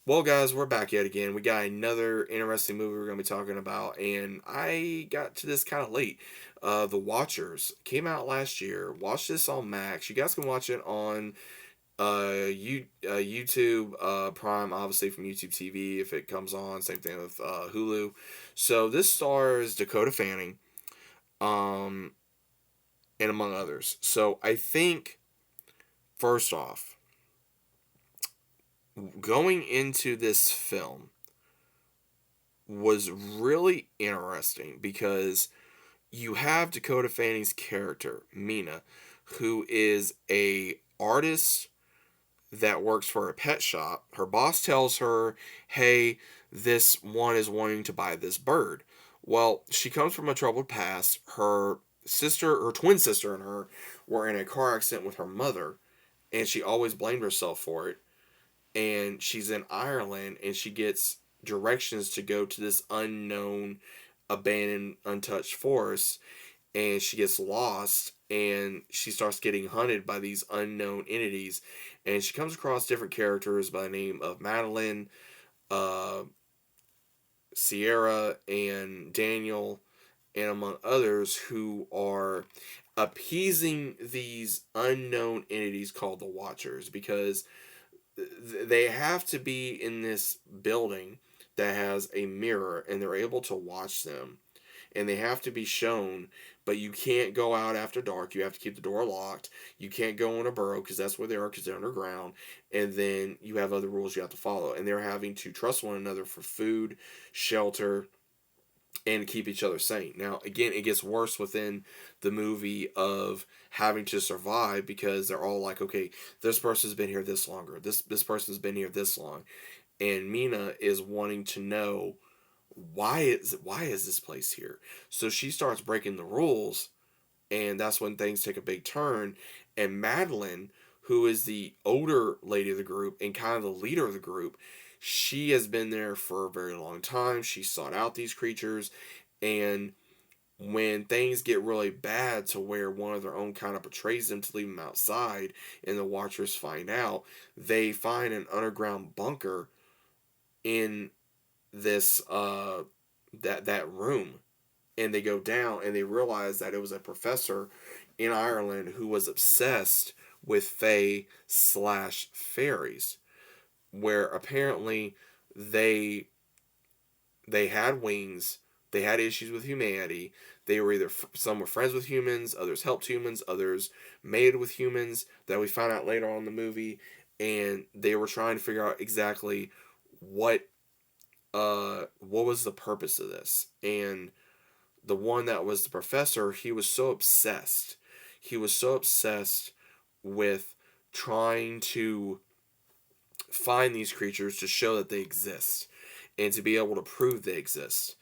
Well, guys, we're back yet again. We got another interesting movie we're going to be talking about, and I got to this kind of late. The Watchers came out last year. Watch this on Max. You guys can watch it on YouTube Prime, obviously from YouTube TV if it comes on. Same thing with Hulu. So this stars Dakota Fanning, um, and among others. So I think first off, going into this film was really interesting because you have Dakota Fanning's character, Mina, who is a artist that works for a pet shop. Her boss tells her, "Hey, this one is wanting to buy this bird." Well, she comes from a troubled past. Her twin sister and her were in a car accident with her mother, and she always blamed herself for it. And she's in Ireland and she gets directions to go to this unknown abandoned untouched forest, and she gets lost and she starts getting hunted by these unknown entities, and she comes across different characters by the name of Madeline, uh, Sierra, and Daniel, and among others who are appeasing these unknown entities called the Watchers because they have to be in this building that has a mirror and they're able to watch them, and they have to be shown, but you can't go out after dark. You have to keep the door locked. You can't go in a burrow because that's where they are because they're underground, and then you have other rules you have to follow, and they're having to trust one another for food, shelter, and to keep each other sane. Now, again, it gets worse within the movie of having to survive because they're all like, okay, this person's been here this longer. This person's been here this long, and Mina is wanting to know why is this place here. So she starts breaking the rules, and that's when things take a big turn. And Madeline, who is the older lady of the group and kind of the leader of the group, she has been there for a very long time. She sought out these creatures, and when things get really bad to where one of their own kind of betrays them to leave them outside and the Watchers find out, they find an underground bunker in this that room, and they go down and they realize that it was a professor in Ireland who was obsessed with fae slash fairies, where apparently they they had wings, they had issues with humanity. They were either some were friends with humans, others helped humans, others mated with humans. That we found out later on in the movie, and they were trying to figure out exactly what what was the purpose of this. And the one that was the professor, he was so obsessed. He was so obsessed with trying to find these creatures to show that they exist and to be able to prove they exist.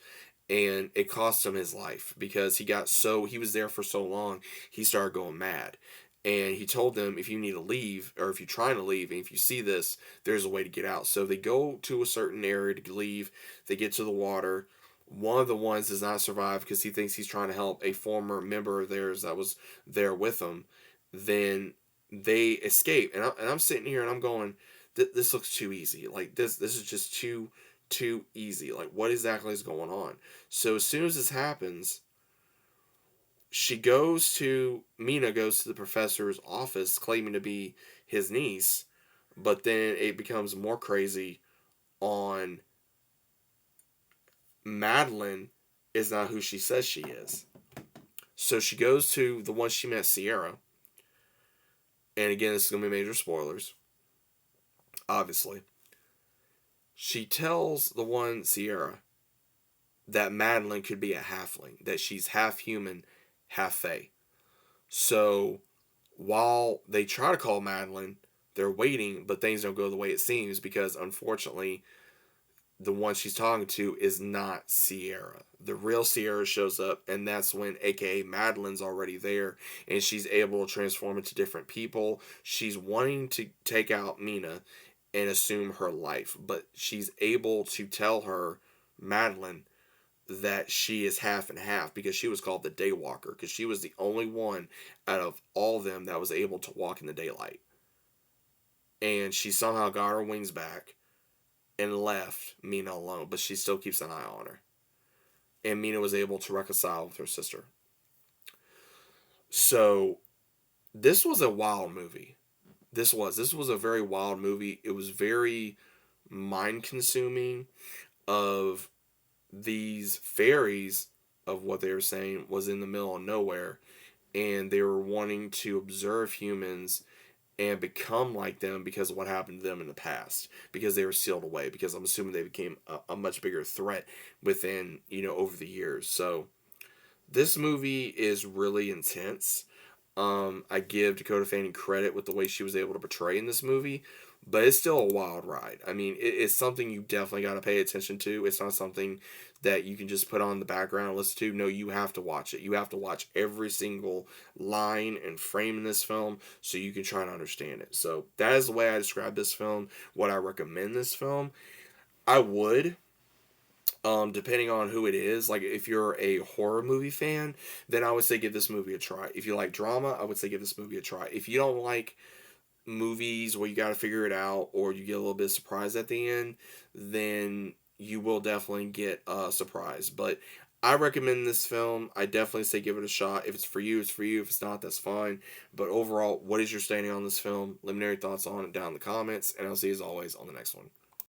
And it cost him his life because he was there for so long, he started going mad. And he told them, if you need to leave, or if you're trying to leave, and if you see this, there's a way to get out. So they go to a certain area to leave. They get to the water. One of the ones does not survive because he thinks he's trying to help a former member of theirs that was there with them. Then they escape, and I'm sitting here and I'm going, this looks too easy. Like this is just too easy. Like what exactly is going on? So as soon as this happens, Mina goes to the professor's office claiming to be his niece, but then it becomes more crazy on Madeline is not who she says she is. So she goes to the one she met, Sierra, and again, this is going to be major spoilers, obviously. She tells the one, Sierra, that Madeline could be a halfling, that she's half human, half fae. So while they try to call Madeline, they're waiting, but things don't go the way it seems because unfortunately, the one she's talking to is not Sierra. The real Sierra shows up, and that's when AKA Madeline's already there, and she's able to transform into different people. She's wanting to take out Mina and assume her life, but she's able to tell her, Madeline, that she is half and half because she was called the Daywalker because she was the only one out of all of them that was able to walk in the daylight. And she somehow got her wings back, and left Mina alone, but she still keeps an eye on her. And Mina was able to reconcile with her sister. So this was a wild movie. This was a very wild movie. It was very mind consuming. Of these fairies, of what they were saying was in the middle of nowhere, and they were wanting to observe humans and become like them because of what happened to them in the past, because they were sealed away, because I'm assuming they became a much bigger threat within, over the years. So this movie is really intense. I give Dakota Fanning credit with the way she was able to portray in this movie, but it's still a wild ride. I mean, it's something you definitely got to pay attention to. It's not something that you can just put on the background and listen to. No, you have to watch it. You have to watch every single line and frame in this film so you can try to understand it. So that is the way I describe this film. What I recommend this film, I would, depending on who it is. Like, if you're a horror movie fan, then I would say give this movie a try. If you like drama, I would say give this movie a try. If you don't like movies where you got to figure it out, or you get a little bit surprised at the end, then you will definitely get surprised. But I recommend this film. I definitely say give it a shot. If it's for you, it's for you. If it's not, that's fine. But overall, what is your standing on this film? Let me know your thoughts on it down in the comments, and I'll see you as always on the next one.